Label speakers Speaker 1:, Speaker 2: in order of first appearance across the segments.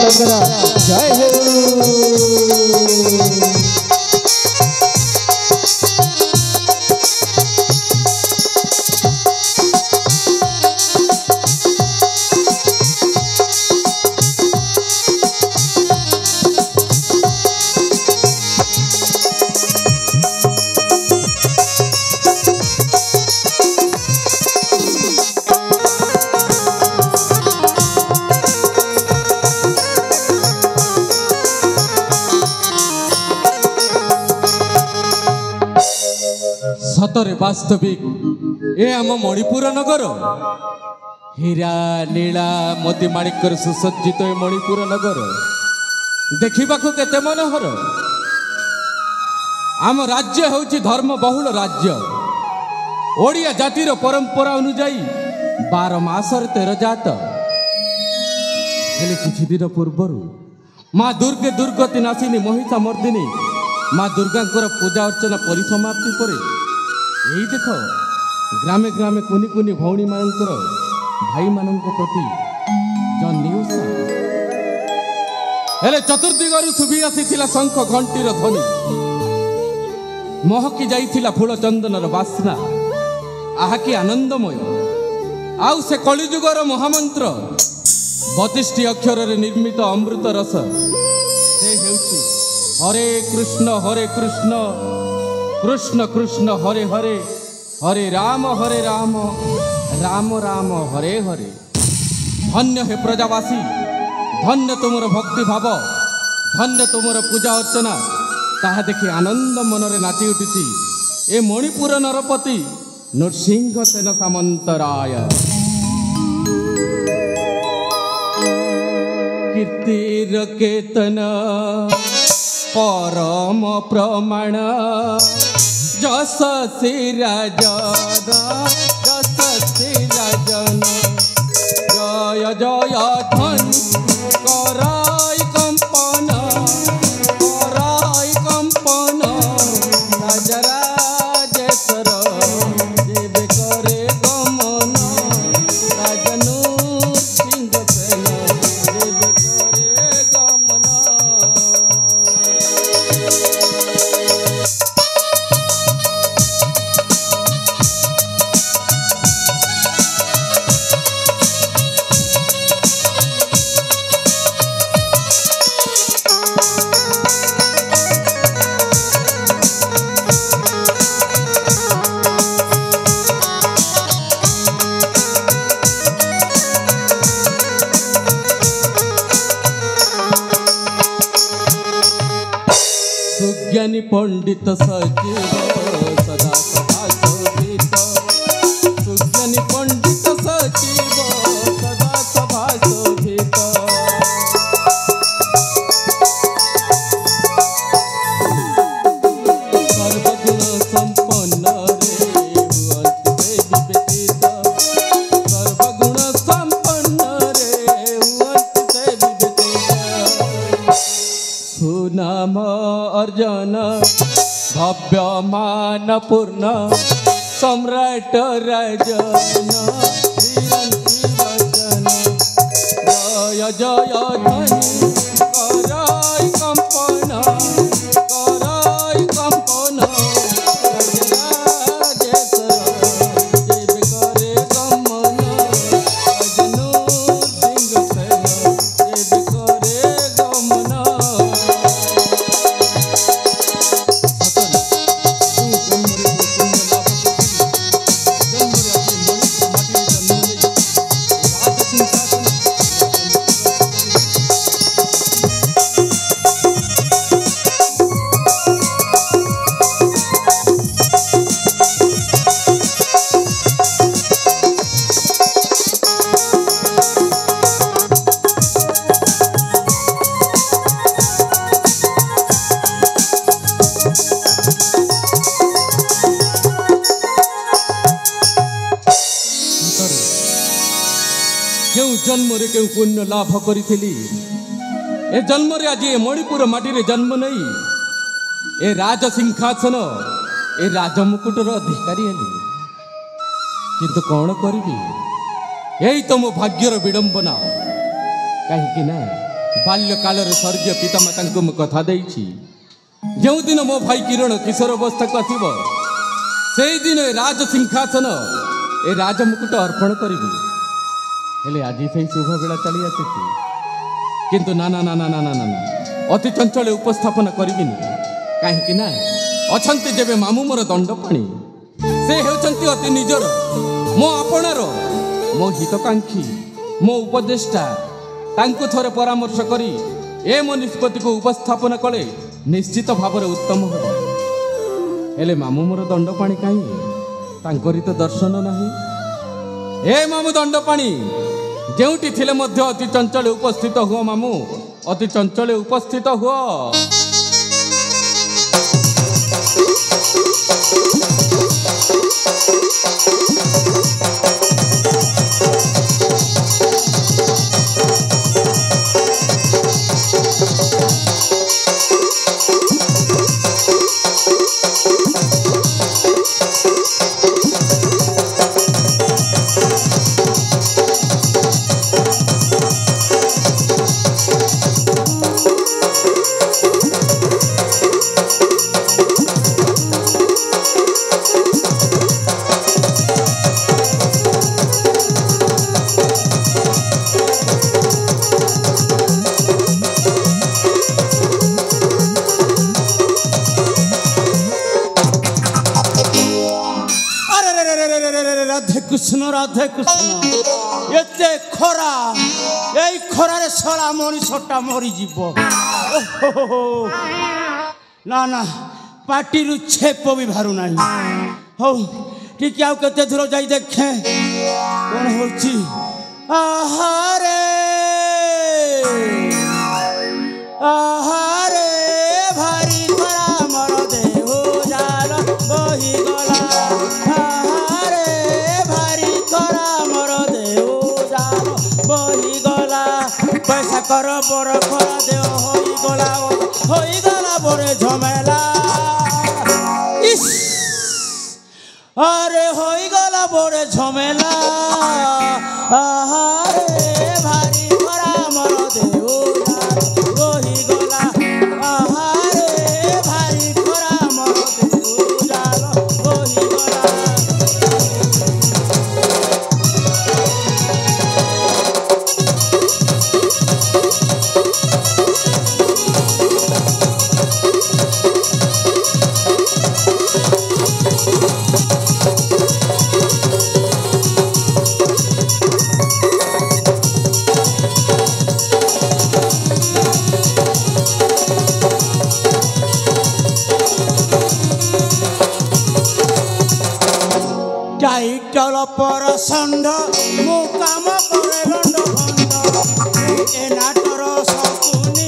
Speaker 1: माता जय हो।
Speaker 2: सतरे वास्तविक ए आम मणिपुर नगर हीरा नीला मोती माणिक्यर सुसज्जित ए मणिपुर नगर देखा केते मनोहर। आम राज्य होची धर्म बहुल राज्य। ओडिया जातिर परंपरा अनुजाई 12 मासर 13 जात हेले किछि दिन पूर्वर माँ दुर्गे दुर्गति नासिनी महिषा मर्दिनी माँ दुर्गा पूजा अर्चना परिसमाप्ति पर यही देख ग्रामे ग्रामे कुनि कुनि भौणी मानकर भाई मानक प्रति जन्नी ओषा हेले चतुर्दिगरु सुभी आसीथिला शंख घंटीर ध्वनि महकी जाइथिला फूल चंदनर बास्ना आहा कि आनंदमय। आउ से कलिजुगर महामंत्र 32 अक्षर निर्मित अमृत रस से हेउछि हरे कृष्ण कृष्ण कृष्ण हरे हरे हरे राम राम राम हरे हरे। धन्य हे प्रजावासी, धन्य तुमर भक्ति भाव, धन्य तुमर पूजा अर्चना ताहा देखि आनंद मनरे नाची उठिछि ए मणिपुर नरपति नृसिंह सेन सामंतराय। कीर्तिर केतन परम प्रमाण जस सिराजन जय जय धन कराई कंपन राजराजेश्वर देवे करे गमन राजनु सिंह सेन देवे करे गमन। सुज्ञानी पंडित सजीव सदा सभा शोभित सुज्ञानी पंडित सजीव सदा सभा शोभित सर्वगुण संपन्न रे हुअन्ति विवेकित सर्वगुण संपन्न रे हुअन्ति विवेकित। सुनाम अर्जन भव्य मान पूर्ण सम्राट राजन वचन जय जय धनी कराई कंपन राजराजेश्वर देवे करे गमन राजनु सिंह सेन देवे करे गमन। जन्म रे क्यों पुण्य लाभ करी ए जन्म रे आज ए मणिपुर माटी रे जन्म नहीं ए राज सिंहासन ए राज मुकुटर अधिकारी हेली किंतु कौन करी यही तो मो भाग्यर विडंबना कहीं ना बाल्यकाल स्वर्गीय पितामाता को कथा देछि जो दिन मो भाई किरण किशोर अवस्था को आसब से दिन राज सिंहासन ए राजमुकुट अर्पण करी हेले आज से शुभ बेला चली आसी किंतु ना ना ना ना ना ना ना अति चंचल उपस्थापन करी कहीं अच्छा जेबे मामू मोर दंडपाणी से होती अति निजर मो आपणार मो हितकांक्षी मो उपदेष्टा तांको थोड़े परामर्श करी ए मो निष्पत्ति को उपस्थापन कले निश्चित भाव उत्तम हो हेले मामू मोर दंडपाणी कहीं तांकरी तो दर्शन नहीं ए मामू दंडपाणी जेउटी थिले मध्य अति चंचल उपस्थित हुआ मामू अति चंचल उपस्थित हुआ
Speaker 1: राधे कृष्ण एते खरा এই খরারে সলা মনিষটা মরি যাব না না পাটিরু ছেপ भी बाहर নাই হো ঠিক আউ কেতে দূর যাই দেখে কোন হচ্ছে আহারে আহারে ভারি খরা মর দেহ জাল বহি গলা पैसा कर बर खरा दे हो गला बड़े झमेला इस अरे हो गला बड़े झमेला आहारे भारी खरा मर दे हो गला आहारे भारी खरा मर दे हो गला टाइटल पर षंड मु काम करे लंड भंड ए नाटर सकुनी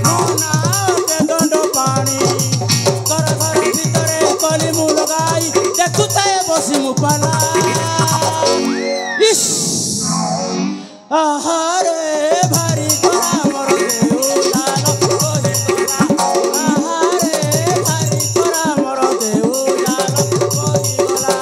Speaker 1: मना के दंड पानी कर घर भीतरे कली मु लगाई देखुताए बसी मु पाला इस आहारे भारी खरा मर देउ लाल कोहे गला आहारे भारी खरा मर देउ लाल कोहे गला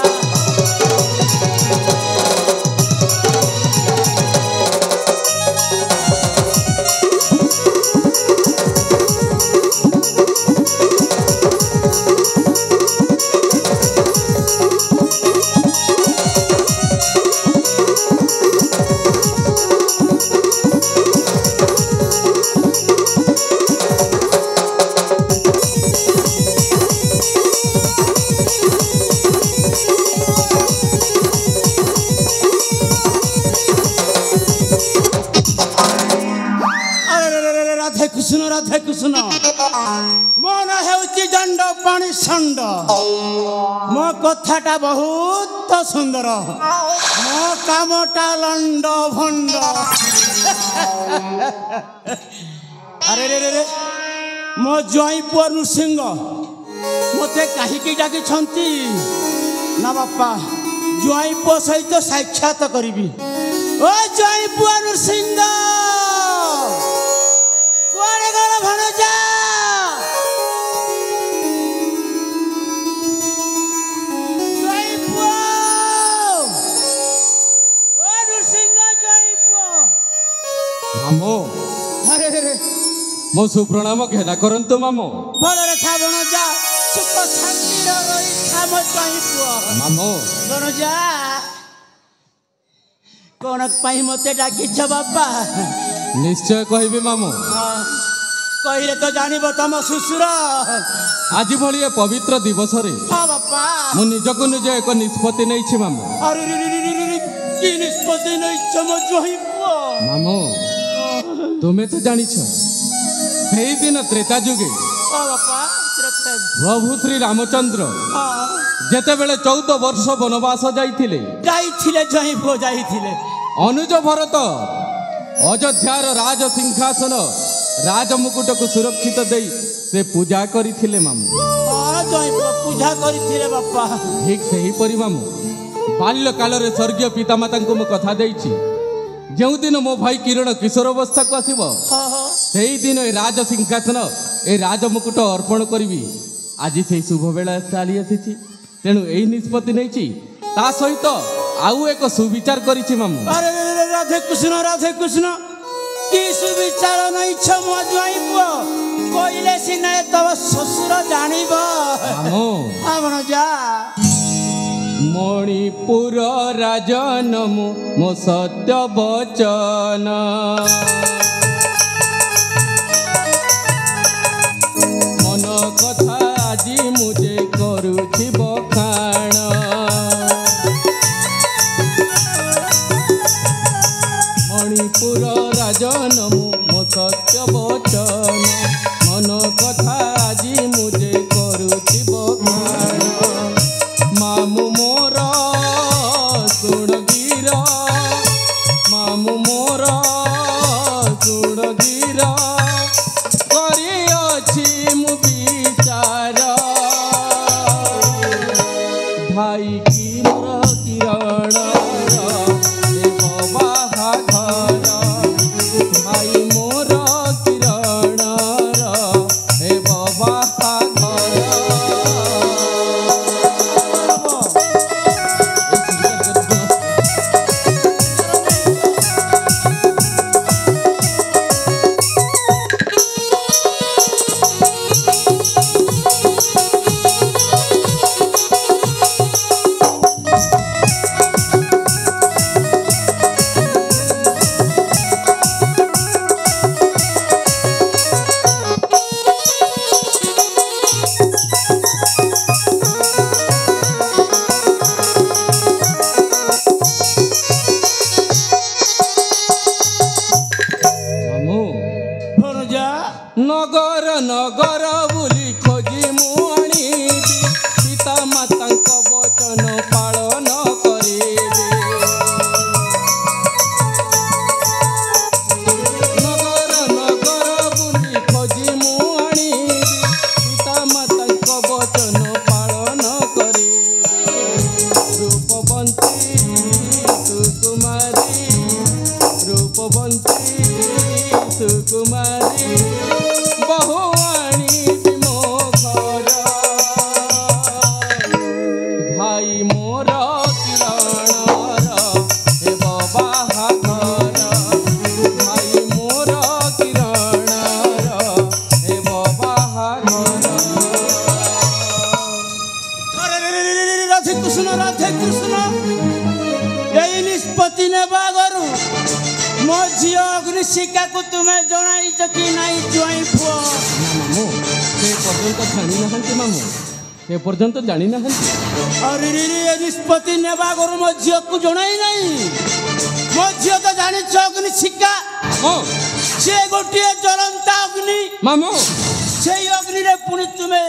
Speaker 1: राधे कृष्ण मन हेउची दंड पानी षंड मो कथाटा बहुत सुंदर मो कामटा लंड भंड अरे रे रे मो जई पुआ नृसिंह मते कहीं डाकी छंती ना बापा जई पुआ सहित साक्षात करिबी ओ जई पुआ नृसिंह कुआरे गला भणजा जई पुआ ओ नृसिंह जई पुआ
Speaker 2: मामो
Speaker 1: अरे रे
Speaker 2: ମୋ ସୁପ୍ରଣାମ ଘେରା କରନ୍ତୁ ମାମୁଁ।
Speaker 1: ଭଲରେ ଥା ଭଣଜା ସୁଖ ଶାନ୍ତିର ରହି ଆମ ପାଇଁ ପୁଅ
Speaker 2: ମାମୁଁ
Speaker 1: ଭଣଜା କଣ ପାଇଁ ମତେ ଡାକିଛ ବାପା?
Speaker 2: ନିଶ୍ଚୟ କହିବି ମାମୁଁ।
Speaker 1: କହିଲେ ତ ଜାଣିବ ତମ ଶ୍ୱଶୁର।
Speaker 2: ଆଜି ଭଳି ଏ ପବିତ୍ର ଦିବସରେ
Speaker 1: ହଁ ବାପା
Speaker 2: ମୁଁ ନିଜକୁ ନିଜେ ଏକ ନିଷ୍ପତ୍ତି ନେଇଛି ମାମୁଁ।
Speaker 1: ଆରେ କି ନିଷ୍ପତ୍ତି ନେଇଛ ମୋ ଜ୍ୱାଇଁ ପୁଅ?
Speaker 2: ମାମୁଁ ତୁମେ ତ ଜାଣିଛ ସେଇଦିନ ତ୍ରେତା ଯୁଗେ
Speaker 1: ବାପା
Speaker 2: ପ୍ରଭୁ ଶ୍ରୀ ରାମଚନ୍ଦ୍ର ଯେତେବେଳେ 14 ବର୍ଷ ବନବାସ ଯାଇଥିଲେ
Speaker 1: ଜ୍ୱାଇଁ ପୁଅ ଯାଇଥିଲେ।
Speaker 2: ଅନୁଜ ଭରତ ଅଯୋଧ୍ୟାର ରାଜ ସିଂହାସନ ରାଜମୁକୁଟକୁ ସୁରକ୍ଷିତ ଦେଇ ସେ ପୂଜା କରିଥିଲେ ମାମୁଁ।
Speaker 1: ଜ୍ୱାଇଁ ପୁଅ ପୂଜା କରିଥିଲେ ବାପା।
Speaker 2: ଠିକ୍ ସେହିପରି ମାମୁଁ ବାଲ୍ୟକାଳରେ ସ୍ୱର୍ଗୀୟ ପିତାମାତାଙ୍କୁ ମୁଁ କଥା ଦେଇଛି ଯେଉଁଦିନ ମୋ ଭାଇ କିରଣ କିଶୋର ଅବସ୍ଥାକୁ ଆସିବ ସେଇଦିନ ଏ ରାଜ ସିଂହାସନ ଏ ରାଜମୁକୁଟ ଅର୍ପଣ କରିବି। ଆଜି ସେଇ ଶୁଭ ବେଳା ଚାଲି ଆସିଛି ତେଣୁ ଏଇ ନିଷ୍ପତ୍ତି ନେଇଛି। ତା ସହିତ ଆଉ ଏକ ସୁବିଚାର କରିଛି ମାମୁଁ।
Speaker 1: ଆରେ ରାଧେ କୃଷ୍ଣ କି ସୁବିଚାର ନେଇଛ ମୋ ଜ୍ୱାଇଁ ପୁଅ? କହିଲେ ସିନା ତମ ଶ୍ୱଶୁର ଜାଣିବ। ଆପଣ ଯା
Speaker 2: ମଣିପୁର ରାଜନ ମୋ ସତ୍ୟ ବଚନ ମନ କଥା ଆଜି ମୁଁ ଯେ କରୁଛି ବଖାଣ। ମଣିପୁର ରାଜନ ମୋ ସତ୍ୟ ବଚନ ମନ କଥା ଆଜି ମୁଁ ଯେ କରୁଛି ବଖାଣ। ମାମୁଁ ମୋର ଶୁଣ ଗିର ମାମୁଁ ମୋର ଶୁଣ ଗିର କରିଅଛି ମୁଁ ବିଚାର ଭାଇ କି ମୋର କିରଣ ବାହାଘର ଭାଇ ମୋର କିରଣ ଏ ବାହାଘର। ନଗର ନଗର ବୁଲି ଖୋଜି ମୁଁ ଆଣିବି ପିତା ମାତାଙ୍କ ବଚନ ପାଳନ କରିବି। ନଗର ନଗର ବୁଲି ଖୋଜି ମୁଁ ଆଣିବି ପିତା ମାତାଙ୍କ ବଚନ ପାଳନ କରିବି। ରୂପବନ୍ତୀ ସୁକୁମାରୀ ରୂପବନ୍ତୀ ସୁକୁମାରୀ ବହୁ ଆଣିବି ମୋ ଘର ଭାଇ ମୋର କିରଣର ହେବ ବାହାଘର ଭାଇ ମୋର କିରଣର ହେବ ବାହାଘର।
Speaker 1: ରାଧେ କୃଷ୍ଣ ଏଇ ନିଷ୍ପତ୍ତି ନେବା ଆଗରୁ ମୋ ଝିଅ ଅଗ୍ନିଶିଖାକୁ ତୁମେ ଜଣାଇଛ କି ନାଇଁ ଜ୍ୱାଇଁ ପୁଅ?
Speaker 2: ମାମୁଁ ସେ ପର୍ଯ୍ୟନ୍ତ ଜାଣିନାହାନ୍ତି ମାମୁଁ ସେ ପର୍ଯ୍ୟନ୍ତ ଜାଣିନାହାନ୍ତି।
Speaker 1: ଆରେ ଏ ନିଷ୍ପତ୍ତି ନେବା ଆଗରୁ ମୋ ଝିଅକୁ ଜଣାଇ ନାହିଁ? ମୋ ଝିଅ ତ ଜାଣିଛ ଅଗ୍ନିଶିଖା ସେ ଗୋଟିଏ ଜ୍ୱଳନ୍ତା ଅଗ୍ନି
Speaker 2: ମାମୁଁ।
Speaker 1: ସେଇ ଅଗ୍ନିରେ ପୁଣି ତୁମେ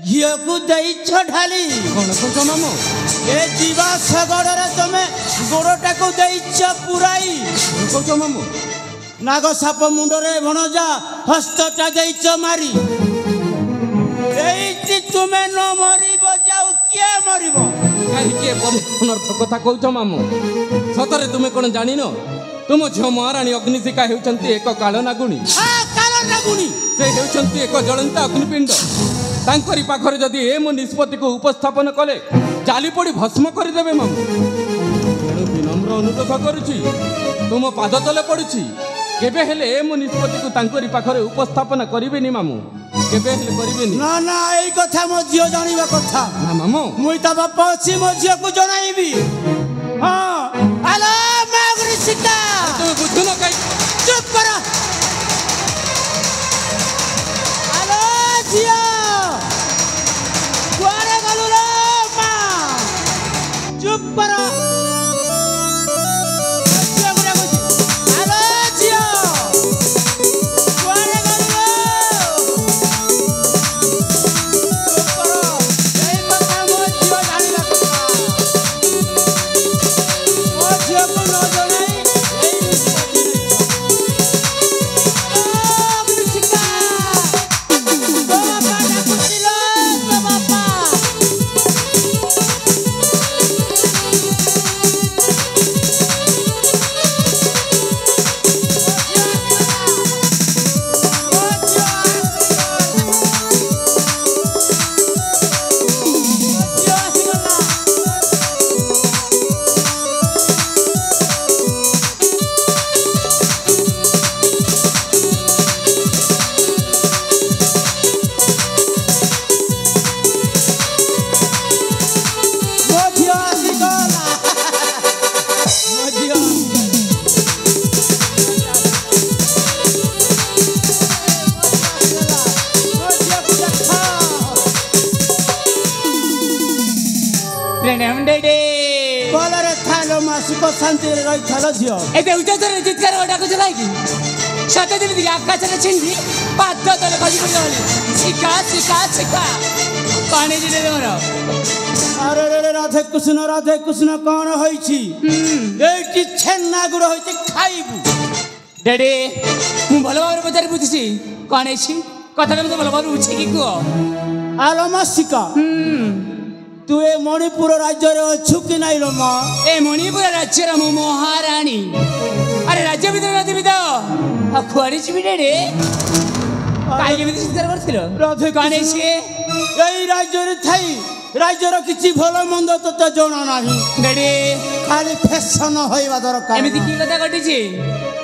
Speaker 1: ଘିଅକୁ ଦେଇଛ ଢାଲି।
Speaker 2: କଣ କହୁଛ ମାମୁଁ?
Speaker 1: ଏ ଦିବସ ଗୋଡ଼ରେ ତମେ ଗୋଡ଼ଟାକୁ ଦେଇଛ ପୁରାଇ।
Speaker 2: କହୁଛ ମାମୁଁ?
Speaker 1: ନାଗ ସାପ ମୁଣ୍ଡରେ ଭଣଜା ହସ୍ତଟା ଦେଇଛ ମାରି। ଏଇଠି ତୁମେ ନ ମରିବ ଯାଉ କିଏ ମରିବ?
Speaker 2: କାହିଁକି ଅନର୍ଥ କଥା କହୁଛ ମାମୁଁ? ସତରେ ତୁମେ କଣ ଜାଣିନ? ତୁମ ଝିଅ ମହାରାଣୀ ଅଗ୍ନିଶିଖା ହେଉଛନ୍ତି ଏକ କାଳନାଗୁଣୀ। ସେ ହେଉଛନ୍ତି ଏକ ଜ୍ୱଳନ୍ତା ଅଗ୍ନିପିଣ୍ଡ। ତାଙ୍କରି ପାଖରେ ଯଦି ଏ ମୋ ନିଷ୍ପତ୍ତିକୁ ଉପସ୍ଥାପନ କଲେ ଚାଲି ପଡ଼ି ଭସ୍ମ କରିଦେବେ ମାମୁଁ। ତେଣୁ ବିନମ୍ର ଅନୁରୋଧ କରୁଛି ତୁମ ପାଦ ତଳେ ପଡ଼ୁଛି केबे हेले मो निष्पत्ति को तांकरी पाखरे उपस्थापन करिवेनी मामू केबे हेले करिवेनी
Speaker 1: ना ना एई कथा मो जियो जानिबा कथा
Speaker 2: ना मामू
Speaker 1: मुई ता बापा अछि मो जियो को जणाइबी हां हेलो मागुरी सिका
Speaker 2: तुम बुझुनो काई
Speaker 1: चुप करा हेलो जियो कुआरे गलु रे मा चुप करा शांति रही थालो झियो
Speaker 3: एते उच्चतर चित्कार ओडाको चलाई कि सते दिन आकाशले छिंडी पाद तले खसी पड़ी रहली सिका पानी दिले तोरा
Speaker 1: अरे रे राधे कृष्ण कोन होई छी एटी छेन्ना गुड़ होई छी खाइबू
Speaker 3: डैडी मु भलो भाबरे बजार बुझिसी कोन छी कथा मते भलो भाबरे उछि कि को
Speaker 1: आलो मासिका तू ए मणिपुर राज्य रे अछु कि नाइ रो मा
Speaker 3: ए मणिपुर राज्य रे महारानी अरे राज्य भीतर नदी भी तो खुआड़ी छी डैडी काई के भीतर चित्कार करथिलो
Speaker 1: राधे
Speaker 3: कोन छी
Speaker 1: एई राज्य रे थाई राज्य रो किछि भलो मंद तो जणा नाही
Speaker 3: डैडी
Speaker 1: खाली फैशन होइबा दरकार
Speaker 3: एमिति की कथा घटी छी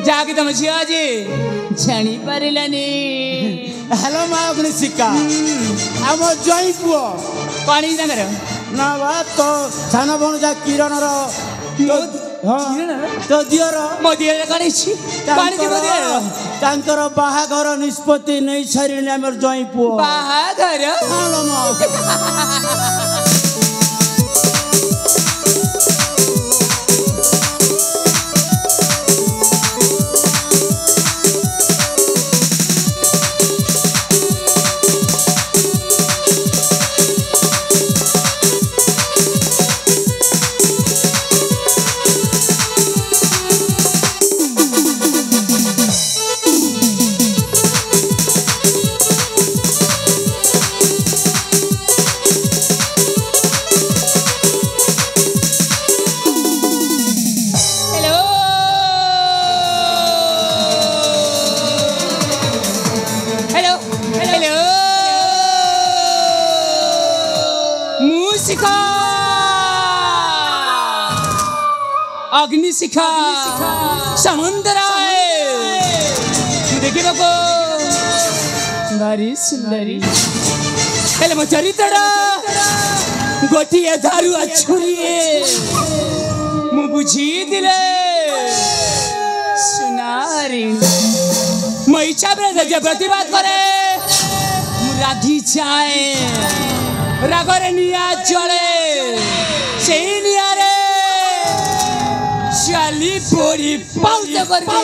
Speaker 3: जाके तम छी आजी जानी पारिलानी
Speaker 1: हेलो मा अग्निशिका हम जई पुओ
Speaker 3: पानी संगर
Speaker 1: ना बा तो साना बण जा किरण रो तो दियर
Speaker 3: मोदियर कणी छी पानी जी मोदियर
Speaker 1: तांकर बाहाघर निष्पत्ति नै छरिने हमर जई पुओ
Speaker 3: बाहाघर
Speaker 1: हेलो मा अग्निशिखा समुद्र देखिबा को भारी सुंदरी हेले मो चरित्र गोटिए दारू छुरिए मु बुझी दिले सुनारी मो इच्छा जे प्रतिवाद करे मु राधी चाहे रागरे निया चले सेही निया रे चाली पोरी पाउच कर दे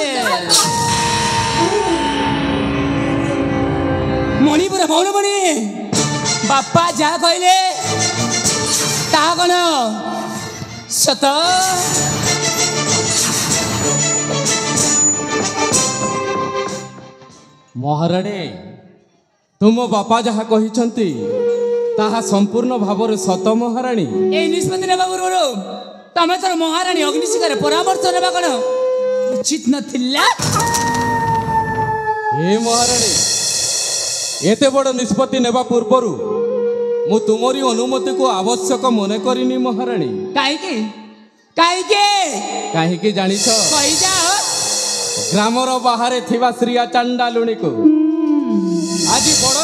Speaker 1: मणिपुर मौनमणि बापा जा कहले ता कोन सत
Speaker 2: महाराणी तुम बापा जहा कहिसंती ताहा संपूर्ण भाବରେ सत महाराणी
Speaker 3: ए निष्पत्ति नेबा पूर्व तमे तर महाराणी अग्निशिखार परामर्श नेबा कोन उचित नथिला
Speaker 2: हे महाराणी एते बड़ निष्पत्ति नेबा पूर्वरु मु तुमरी अनुमति को आवश्यक मने करिनी महाराणी
Speaker 3: काहे के काहे के
Speaker 2: काहे के जानिछ
Speaker 3: कहि जा
Speaker 2: ଗ୍ରାମର ବାହାରେ ଥିବା ଶ୍ରୀଆ ଚାଣ୍ଡାଲୁଣୀକୁ ଆଜି ବଡ଼